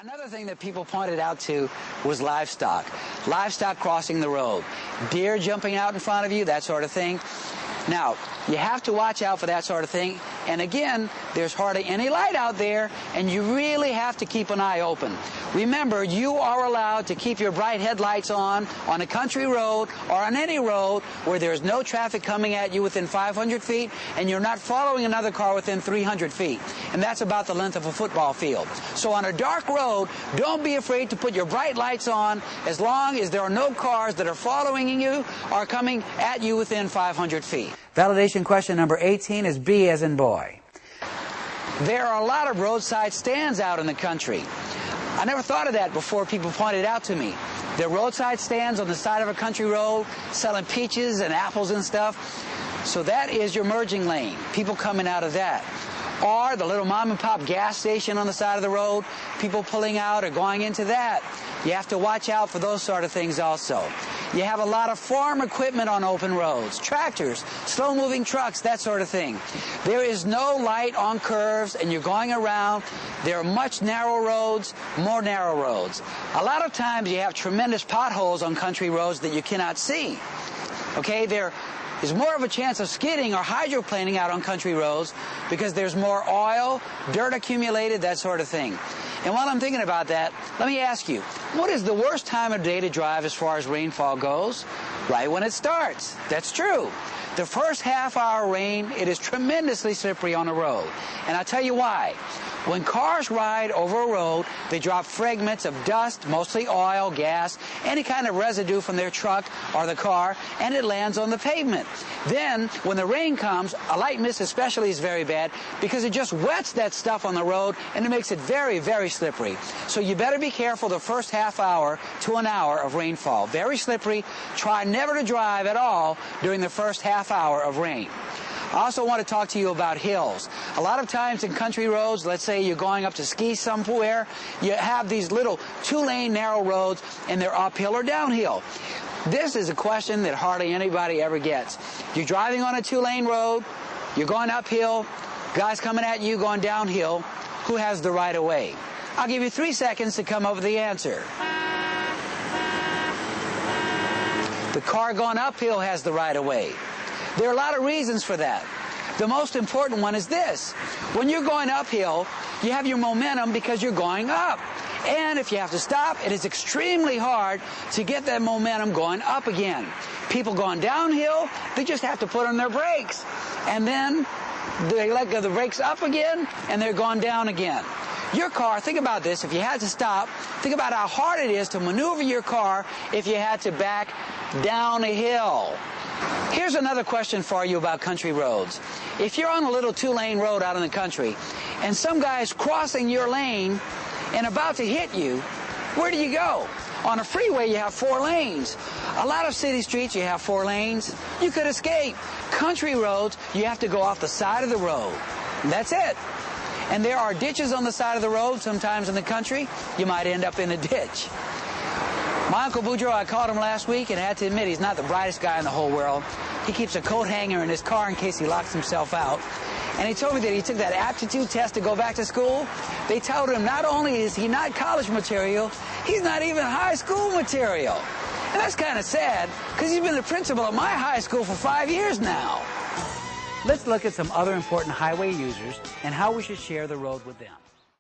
Another thing that people pointed out to was livestock. Livestock crossing the road. Deer jumping out in front of you, that sort of thing. Now, you have to watch out for that sort of thing. And again, there's hardly any light out there, and you really have to keep an eye open. Remember, you are allowed to keep your bright headlights on a country road or on any road where there's no traffic coming at you within 500 feet, and you're not following another car within 300 feet. And that's about the length of a football field. So on a dark road, don't be afraid to put your bright lights on as long as there are no cars that are following you or coming at you within 500 feet. Validation question number 18 is B as in boy. There are a lot of roadside stands out in the country. I never thought of that before people pointed out to me. There are roadside stands on the side of a country road selling peaches and apples and stuff. So that is your merging lane, people coming out of that. Or the little mom and pop gas station on the side of the road, people pulling out or going into that. You have to watch out for those sort of things also. You have a lot of farm equipment on open roads, tractors, slow-moving trucks, that sort of thing. There is no light on curves, and you're going around. There are much narrow roads, more narrow roads. A lot of times you have tremendous potholes on country roads that you cannot see. Okay, there is more of a chance of skidding or hydroplaning out on country roads because there's more oil, dirt accumulated, that sort of thing. And while I'm thinking about that, let me ask you, what is the worst time of day to drive as far as rainfall goes? Right when it starts. That's true. The first half-hour rain, it is tremendously slippery on the road. And I'll tell you why. When cars ride over a road, they drop fragments of dust, mostly oil, gas, any kind of residue from their truck or the car, and it lands on the pavement. Then, when the rain comes, a light mist especially is very bad because it just wets that stuff on the road and it makes it very, very slippery. So you better be careful the first half hour to an hour of rainfall. Very slippery. Try never to drive at all during the first half hour of rain. I also want to talk to you about hills. A lot of times in country roads, let's say you're going up to ski somewhere, you have these little two-lane narrow roads and they're uphill or downhill. This is a question that hardly anybody ever gets. You're driving on a two-lane road, you're going uphill, guys coming at you going downhill. Who has the right of way? I'll give you 3 seconds to come up with the answer. The car going uphill has the right of way. There are a lot of reasons for that. The most important one is this. When you're going uphill, you have your momentum because you're going up. And if you have to stop, it is extremely hard to get that momentum going up again. People going downhill, they just have to put on their brakes. And then they let go of the brakes up again, and they're going down again. Your car, think about this, if you had to stop, think about how hard it is to maneuver your car if you had to back down a hill. Here's another question for you about country roads. If you're on a little two-lane road out in the country and some guy's crossing your lane and about to hit you, where do you go? On a freeway, you have 4 lanes. A lot of city streets, you have 4 lanes. You could escape. Country roads, you have to go off the side of the road. And that's it. And there are ditches on the side of the road. Sometimes in the country, you might end up in a ditch. My Uncle Boudreaux, I called him last week and I had to admit he's not the brightest guy in the whole world. He keeps a coat hanger in his car in case he locks himself out. And he told me that he took that aptitude test to go back to school. They told him not only is he not college material, he's not even high school material. And that's kind of sad because he's been the principal of my high school for 5 years now. Let's look at some other important highway users and how we should share the road with them.